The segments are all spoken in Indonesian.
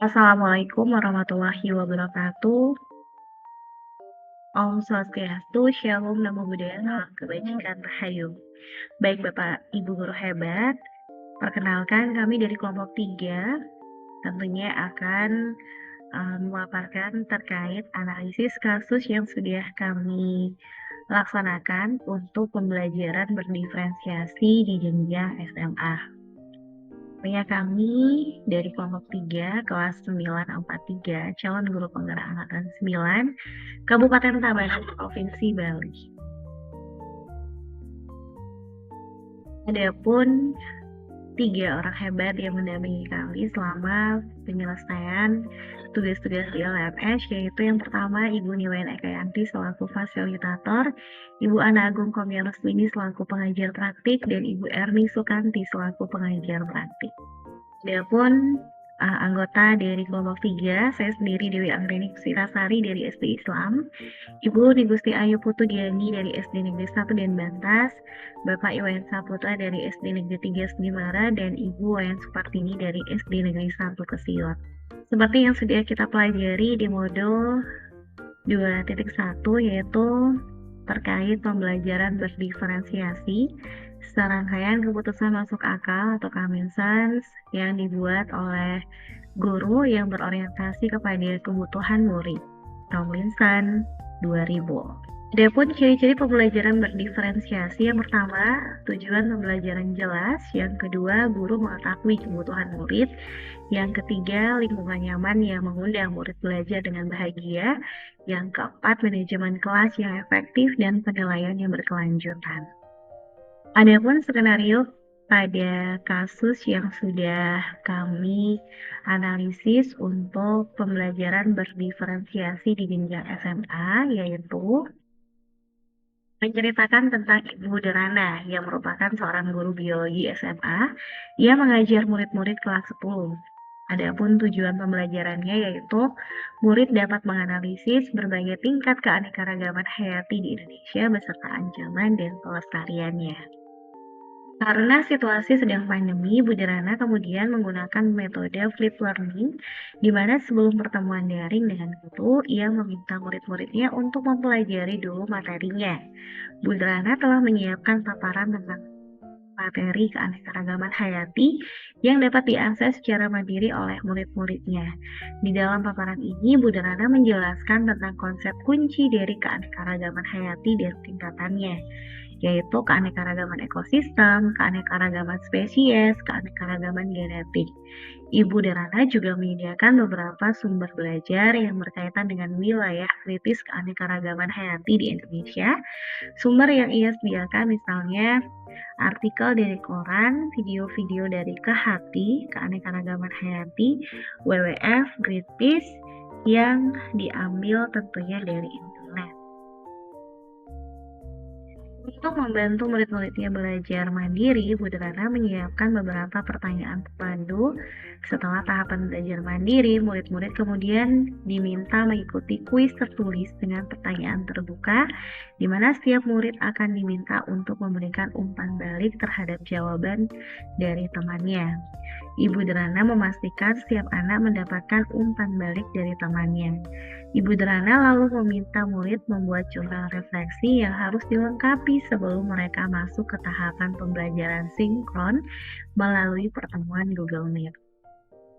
Assalamualaikum warahmatullahi wabarakatuh. Om Swastiastu, Shalom, Namo Buddhaya, Salam Kebajikan, Rahayu. Baik Bapak Ibu Guru hebat, perkenalkan kami dari kelompok 3 tentunya akan memaparkan terkait analisis kasus yang sudah kami laksanakan untuk pembelajaran berdiferensiasi di jenjang SMA. Tentunya kami dari kelompok 3 kelas 943 calon guru penggerak angkatan 9 Kabupaten Tabanan Provinsi Bali. Adapun 3 orang hebat yang mendampingi kami selama penyelesaian tugas-tugas di LMS, yaitu yang pertama Ibu Niwayan Ekayanti selaku fasilitator, Ibu Ana Agung Komiarusmini selaku pengajar praktik, dan Ibu Erni Sukanti selaku pengajar praktik. Adapun anggota dari kelompok 3, saya sendiri Dewi Anggreni Kusirasari dari SD Islam, Ibu Nigusti Ayu Putu Diani dari SD Negeri 1 dan Bantas, Bapak Iwayan Saputra dari SD Negeri 3 Sendimara, dan Ibu Wayan Supartini dari SD Negeri 1 Kesiot. Seperti yang sudah kita pelajari di modul 2.1, yaitu terkait pembelajaran berdiferensiasi, serangkaian keputusan masuk akal atau Kaminsans yang dibuat oleh guru yang berorientasi kepada kebutuhan murid. Tomlinson 2000. Adapun ciri-ciri pembelajaran berdiferensiasi, yang pertama, tujuan pembelajaran jelas, yang kedua, guru mengetahui kebutuhan murid, yang ketiga, lingkungan nyaman yang mengundang murid belajar dengan bahagia, yang keempat, manajemen kelas yang efektif dan penilaian yang berkelanjutan. Adapun skenario pada kasus yang sudah kami analisis untuk pembelajaran berdiferensiasi di jenjang SMA, yaitu menceritakan tentang Ibu Derana yang merupakan seorang guru biologi SMA yang mengajar murid-murid kelas 10. Adapun tujuan pembelajarannya yaitu murid dapat menganalisis berbagai tingkat keanekaragaman hayati di Indonesia beserta ancaman dan pelestariannya. Karena situasi sedang pandemi, Bu Derana kemudian menggunakan metode flip learning, di mana sebelum pertemuan daring dengan guru, ia meminta murid-muridnya untuk mempelajari dulu materinya. Bu Derana telah menyiapkan paparan tentang materi keanekaragaman hayati yang dapat diakses secara mandiri oleh murid-muridnya. Di dalam paparan ini, Bu Derana menjelaskan tentang konsep kunci dari keanekaragaman hayati dan tingkatannya, yaitu keanekaragaman ekosistem, keanekaragaman spesies, keanekaragaman genetik. Ibu Derana juga menyediakan beberapa sumber belajar yang berkaitan dengan wilayah kritis keanekaragaman hayati di Indonesia. Sumber yang ia sediakan misalnya artikel dari koran, video-video dari Kehati, keanekaragaman hayati, WWF, Greenpeace, yang diambil tentunya dari internet. Untuk membantu murid-muridnya belajar mandiri, Bu Derana menyiapkan beberapa pertanyaan pemandu. Setelah tahapan belajar mandiri, murid-murid kemudian diminta mengikuti kuis tertulis dengan pertanyaan terbuka, di mana setiap murid akan diminta untuk memberikan umpan balik terhadap jawaban dari temannya. Ibu Derana memastikan setiap anak mendapatkan umpan balik dari temannya. Ibu Derana lalu meminta murid membuat jurnal refleksi yang harus dilengkapi sebelum mereka masuk ke tahapan pembelajaran sinkron melalui pertemuan Google Meet.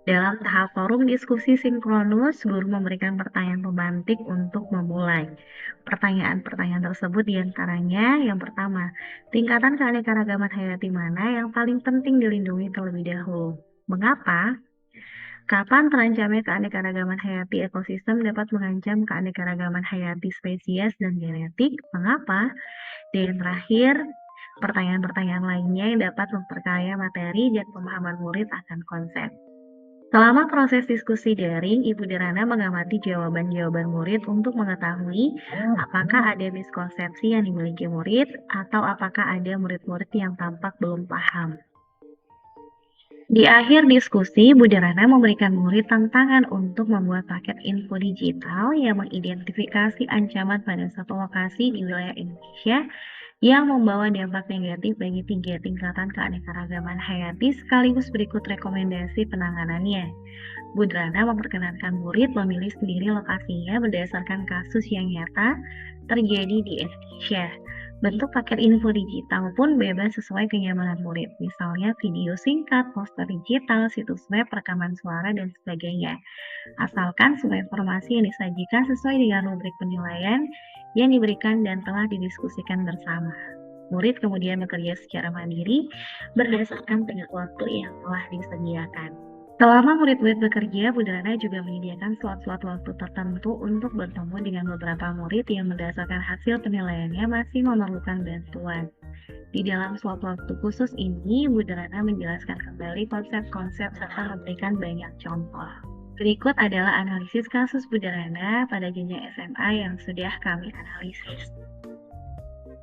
Dalam tahap forum diskusi sinkronus, guru memberikan pertanyaan pemantik untuk memulai. Pertanyaan-pertanyaan tersebut diantaranya, yang pertama, tingkatan keanekaragaman hayati mana yang paling penting dilindungi terlebih dahulu? Mengapa? Kapan terancamnya keanekaragaman hayati ekosistem dapat mengancam keanekaragaman hayati spesies dan genetik? Mengapa? Dan terakhir, pertanyaan-pertanyaan lainnya yang dapat memperkaya materi dan pemahaman murid akan konsep. Selama proses diskusi daring, Ibu Derana mengamati jawaban-jawaban murid untuk mengetahui apakah ada miskonsepsi yang dimiliki murid atau apakah ada murid-murid yang tampak belum paham. Di akhir diskusi, Bu Derana memberikan murid tantangan untuk membuat paket info digital yang mengidentifikasi ancaman pada satu lokasi di wilayah Indonesia yang membawa dampak negatif bagi 3 tingkatan keanekaragaman hayati sekaligus berikut rekomendasi penanganannya. Budrana memperkenankan murid memilih sendiri lokasinya berdasarkan kasus yang nyata terjadi di Indonesia. Bentuk paket info digital pun bebas sesuai kenyamanan murid, misalnya video singkat, poster digital, situs web, rekaman suara, dan sebagainya. Asalkan semua informasi yang disajikan sesuai dengan rubrik penilaian yang diberikan dan telah didiskusikan bersama. Murid kemudian bekerja secara mandiri berdasarkan tenggat waktu yang telah disediakan. Selama murid-murid bekerja, Budrana juga menyediakan slot-slot waktu tertentu untuk bertemu dengan beberapa murid yang berdasarkan hasil penilaiannya masih memerlukan bantuan. Di dalam slot waktu khusus ini, Budrana menjelaskan kembali konsep-konsep serta memberikan banyak contoh. Berikut adalah analisis kasus Budrana pada jenjang SMA yang sudah kami analisis.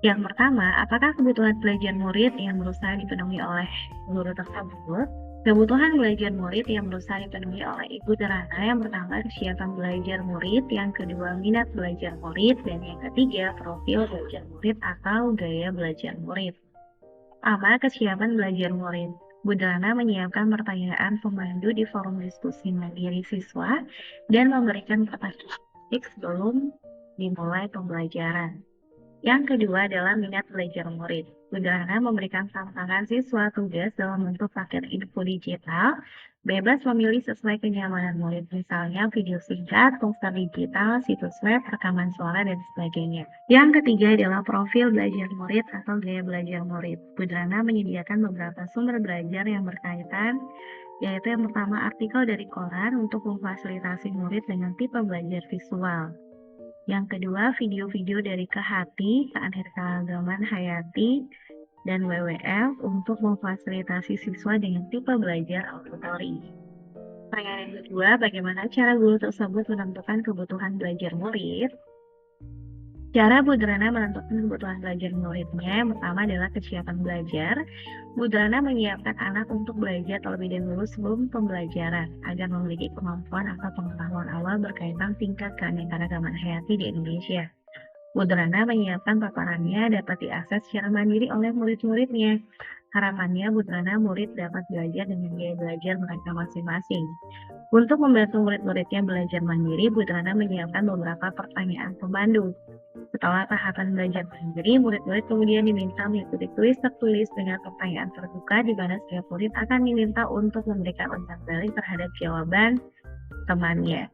Yang pertama, apakah kebutuhan belajar murid yang berusaha dipenuhi oleh guru tersebut? Kebutuhan belajar murid yang berusaha dipenuhi oleh Ibu Derana yang pertama kesiapan belajar murid, yang kedua minat belajar murid, dan yang ketiga profil belajar murid atau gaya belajar murid. Pertama, kesiapan belajar murid. Bu Derana menyiapkan pertanyaan pemandu di forum diskusi mandiri siswa dan memberikan pertanyaan sebelum dimulai pembelajaran. Yang kedua adalah minat belajar murid. Budrana memberikan tantangan siswa tugas dalam bentuk paket info digital, bebas memilih sesuai kenyamanan murid, misalnya video singkat, poster digital, situs web, rekaman suara, dan sebagainya. Yang ketiga adalah profil belajar murid atau gaya belajar murid. Budrana menyediakan beberapa sumber belajar yang berkaitan, yaitu yang pertama artikel dari koran untuk memfasilitasi murid dengan tipe belajar visual. Yang kedua, video-video dari Kehati, Keanekaragaman Hayati, dan WWF untuk memfasilitasi siswa dengan tipe belajar auditori. Pertanyaan yang kedua, bagaimana cara guru tersebut menentukan kebutuhan belajar murid? Cara Budrana menentukan kebutuhan belajar muridnya, yang pertama adalah kesiapan belajar. Budrana menyiapkan anak untuk belajar terlebih dahulu sebelum pembelajaran, agar memiliki kemampuan atau pengetahuan awal berkaitan tingkat keanekaragaman hayati di Indonesia. Budrana menyiapkan paparannya dapat diakses secara mandiri oleh murid-muridnya. Harapannya Budrana murid dapat belajar dengan gaya belajar mereka masing-masing. Untuk membantu murid-muridnya belajar mandiri, Budrana menyiapkan beberapa pertanyaan pemandu. Setelah tahapan belajar mandiri, murid-murid kemudian diminta mengikuti kuis tertulis dengan pertanyaan terbuka di mana setiap murid akan diminta untuk memberikan umpan balik terhadap jawaban temannya.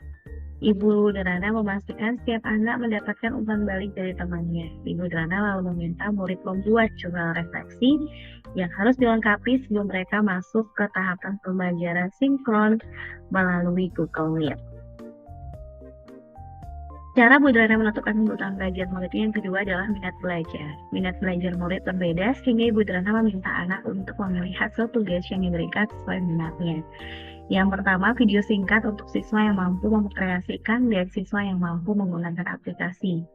Ibu Derana memastikan setiap anak mendapatkan umpan balik dari temannya. Ibu Derana lalu meminta murid membuat jurnal refleksi yang harus dilengkapi sebelum mereka masuk ke tahapan pembelajaran sinkron melalui Google Meet. Cara Budrana menentukan kebutuhan belajar muridnya yang kedua adalah minat belajar. Minat belajar murid berbeda sehingga Budrana meminta anak untuk memilih hasil tugas yang diberikan sesuai minatnya. Yang pertama, video singkat untuk siswa yang mampu mengkreasikan dan siswa yang mampu menggunakan aplikasi.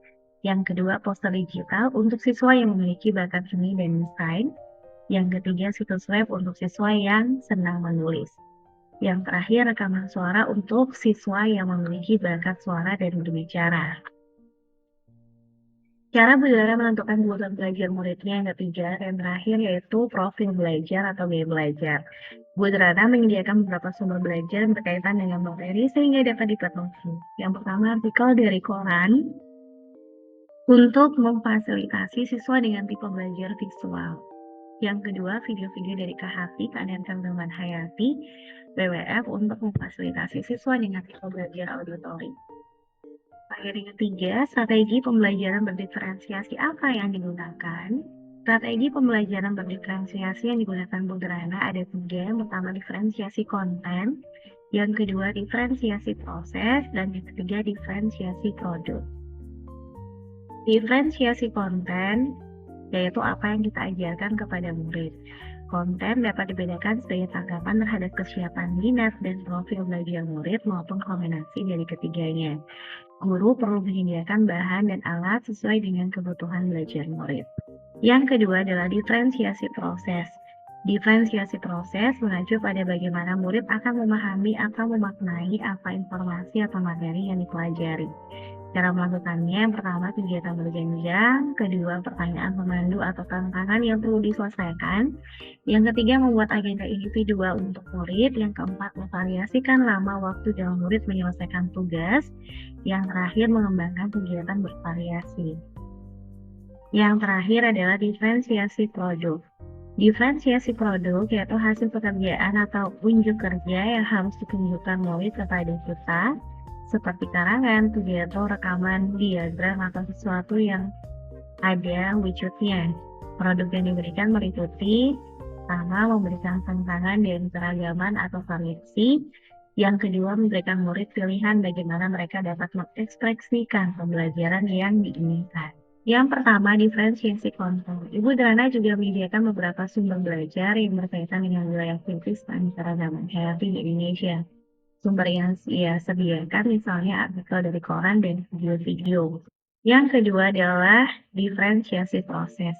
Yang kedua, poster digital untuk siswa yang memiliki bakat seni dan desain. Yang ketiga, situs web untuk siswa yang senang menulis. Yang terakhir, rekaman suara untuk siswa yang memiliki bakat suara dan berbicara. Cara Budrana menentukan kebutuhan belajar muridnya yang ketiga dan terakhir yaitu profil belajar atau gaya belajar. Budrana menyediakan beberapa sumber belajar berkaitan dengan materi sehingga dapat dipenuhi. Yang pertama, artikel dari koran untuk memfasilitasi siswa dengan tipe belajar visual. Yang kedua, video-video dari Kehati, Keanekaragaman Hayati, WWF untuk memfasilitasi siswa dengan tipe belajar auditori. Yang ketiga, strategi pembelajaran berdiferensiasi apa yang digunakan? Strategi pembelajaran berdiferensiasi yang digunakan Budrana ada tiga. Yang pertama, diferensiasi konten. Yang kedua, diferensiasi proses. Dan yang ketiga, diferensiasi produk. Diferensiasi konten yaitu apa yang kita ajarkan kepada murid. Konten dapat dibedakan sebagai tanggapan terhadap kesiapan minat dan profil belajar murid maupun kombinasi dari ketiganya. Guru perlu menyediakan bahan dan alat sesuai dengan kebutuhan belajar murid. Yang kedua adalah diferensiasi proses. Diferensiasi proses mengacu pada bagaimana murid akan memahami atau memaknai apa informasi atau materi yang dipelajari. Cara melakukannya, yang pertama kegiatan berjenjang, kedua pertanyaan pemandu atau tantangan yang perlu diselesaikan, yang ketiga membuat agenda individual untuk murid, yang keempat memvariasikan lama waktu dalam murid menyelesaikan tugas, yang terakhir mengembangkan kegiatan bervariasi. Yang terakhir adalah diferensiasi produk. Diferensiasi produk yaitu hasil pekerjaan atau unjuk kerja yang harus ditunjukkan murid kepada kita, seperti karangan, pidato, rekaman, diagram, atau sesuatu yang ada wujudnya. Produk yang diberikan meliputi pertama memberikan tantangan dan keragaman atau variasi. Yang kedua memberikan murid pilihan bagaimana mereka dapat mengekspresikan pembelajaran yang diinginkan. Yang pertama, diferensiasi konten. Ibu Drana juga menyediakan beberapa sumber belajar yang berkaitan dengan wilayah kritis dan keragaman hayati di Indonesia. Sumber yang ia sediakan misalnya artikel dari koran dan video-video. Yang kedua adalah diferensiasi proses.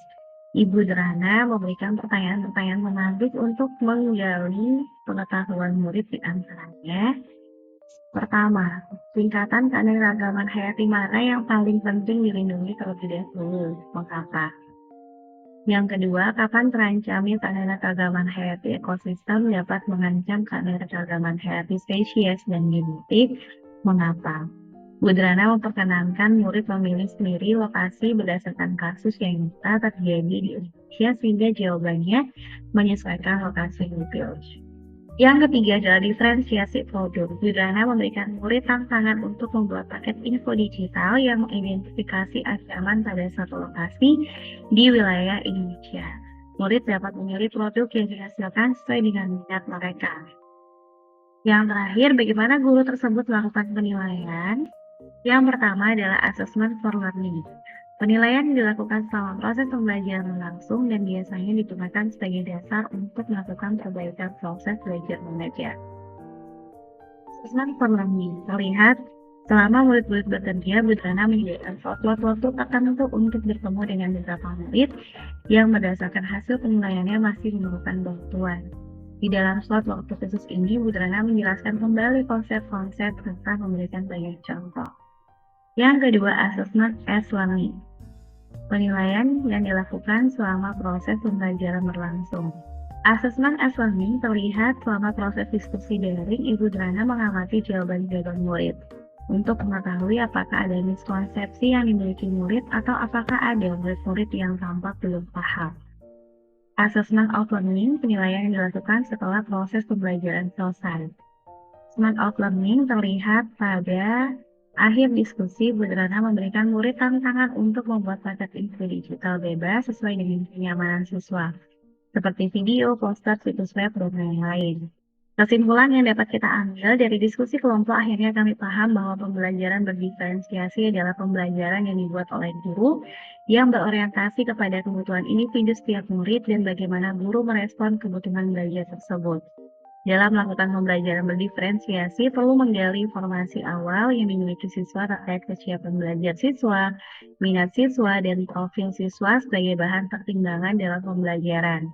Ibu Drana memberikan pertanyaan-pertanyaan menarik untuk menggali pengetahuan murid di antaranya. Pertama, tingkatan keanekaragaman hayati mana yang paling penting dilindungi terlebih dahulu? Mengapa? Yang kedua, kapan terancamnya keanekaragaman hayati ekosistem dapat mengancam keanekaragaman hayati spesies dan genetik? Mengapa? Bu Drana memperkenankan murid memilih sendiri lokasi berdasarkan kasus yang nyata terjadi di Indonesia sehingga jawabannya menyesuaikan lokasi yang dipilih. Yang ketiga adalah diferensiasi produk. Bu Drana memberikan murid tantangan untuk membuat paket info digital yang mengidentifikasi ancaman pada satu lokasi di wilayah Indonesia. Murid dapat memilih produk yang dihasilkan sesuai dengan minat mereka. Yang terakhir, bagaimana guru tersebut melakukan penilaian? Yang pertama adalah assessment for learning. Penilaian dilakukan selama proses pembelajaran berlangsung dan biasanya digunakan sebagai dasar untuk melakukan perbaikan proses belajar mengajar. Assessment for learning terlihat selama murid-murid bekerja, Bu Drana menyediakan slot waktu tertentu untuk bertemu dengan beberapa murid yang berdasarkan hasil penilaiannya masih memerlukan bantuan. Di dalam slot waktu khusus ini, Bu Drana menjelaskan kembali konsep-konsep serta memberikan banyak contoh. Yang kedua, assessment as learning. Penilaian yang dilakukan selama proses pembelajaran berlangsung. Assessment as learning terlihat selama proses diskusi daring. Ibu Drana mengamati jawaban-jawaban murid untuk mengetahui apakah ada miskonsepsi yang dimiliki murid atau apakah ada murid-murid yang tampak belum paham. Assessment of learning, penilaian yang dilakukan setelah proses pembelajaran selesai. Assessment of learning terlihat pada akhir diskusi. Bu Drana memberikan murid tantangan untuk membuat paket info digital bebas sesuai dengan kenyamanan siswa, seperti video, poster, situs web, dan lain-lain. Kesimpulan yang dapat kita ambil dari diskusi kelompok, akhirnya kami paham bahwa pembelajaran berdiferensiasi adalah pembelajaran yang dibuat oleh guru yang berorientasi kepada kebutuhan individu setiap murid dan bagaimana guru merespon kebutuhan belajar tersebut. Dalam melakukan pembelajaran berdiferensiasi, perlu menggali informasi awal yang dimiliki siswa terkait kesiapan belajar siswa, minat siswa, dan profil siswa sebagai bahan pertimbangan dalam pembelajaran.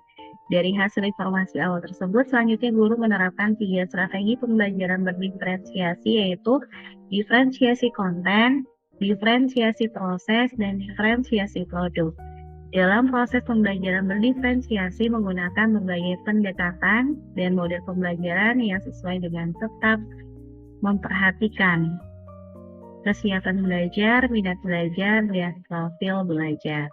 Dari hasil informasi awal tersebut, selanjutnya guru menerapkan 3 strategi pembelajaran berdiferensiasi, yaitu diferensiasi konten, diferensiasi proses, dan diferensiasi produk. Dalam proses pembelajaran berdiferensiasi menggunakan berbagai pendekatan dan model pembelajaran yang sesuai dengan tetap memperhatikan kesiapan belajar, minat belajar, dan profil belajar.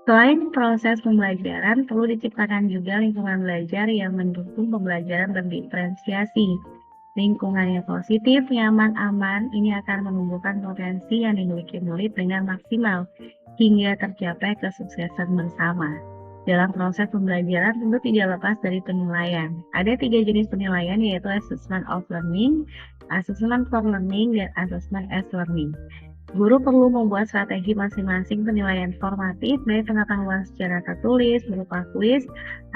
Selain proses pembelajaran, perlu diciptakan juga lingkungan belajar yang mendukung pembelajaran berdiferensiasi. Lingkungan yang positif, nyaman, aman, ini akan menumbuhkan potensi yang dimiliki murid dengan maksimal hingga tercapai kesuksesan bersama. Dalam proses pembelajaran tentu tidak lepas dari penilaian. Ada 3 jenis penilaian, yaitu assessment of learning, assessment for learning, dan assessment as learning. Guru perlu membuat strategi masing-masing penilaian formatif, baik pengetahuan secara tertulis, berupa kuis,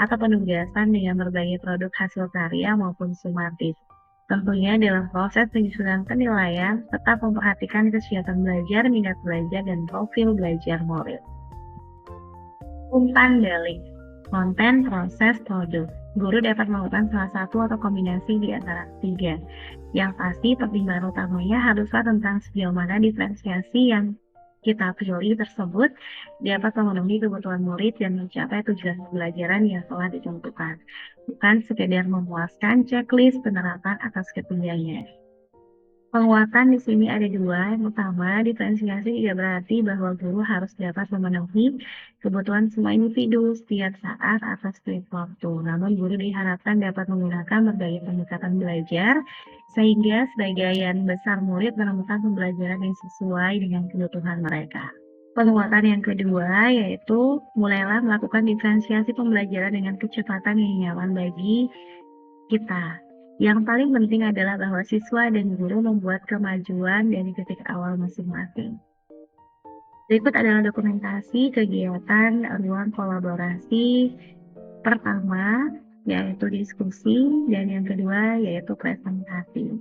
atau penugasan dengan berbagai produk hasil karya maupun sumatif. Tentunya dalam proses penyusunan penilaian, tetap memperhatikan kesiapan belajar, minat belajar, dan profil belajar murid. Umpan balik. konten, proses, produk. Guru dapat melakukan salah satu atau kombinasi di antara tiga. Yang pasti pertimbangan utamanya haruslah tentang sejauh mana diferensiasi yang kita pilih tersebut dapat memenuhi kebutuhan murid dan mencapai tujuan pembelajaran yang telah ditentukan, bukan sekedar memuaskan checklist penerapan atas ketiganya. Penguatan di sini ada dua. Yang pertama, diferensiasi tidak berarti bahwa guru harus dapat memenuhi kebutuhan semua individu setiap saat atas setiap waktu. Namun, guru diharapkan dapat menggunakan berbagai pendekatan belajar sehingga sebagian besar murid menemukan pembelajaran yang sesuai dengan kebutuhan mereka. Penguatan yang kedua yaitu mulailah melakukan diferensiasi pembelajaran dengan kecepatan yang nyaman bagi kita. Yang paling penting adalah bahwa siswa dan guru membuat kemajuan dari titik awal masing-masing. Berikut adalah dokumentasi kegiatan ruang kolaborasi. Pertama, yaitu diskusi, dan yang kedua, yaitu presentasi.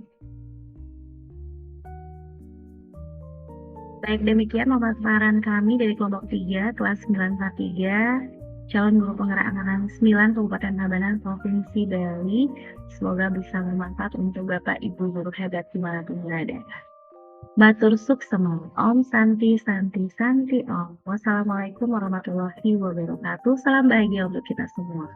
Baik, demikian pemaparan kami dari kelompok 3, kelas 943, calon guru penggerak angkatan 9 Kabupaten Tabanan, Provinsi Bali. Semoga bisa bermanfaat untuk Bapak Ibu guru hebat dimanapun berada. Matur suksema. Om Santi Santi Santi Om. Wassalamualaikum warahmatullahi wabarakatuh. Salam bahagia untuk kita semua.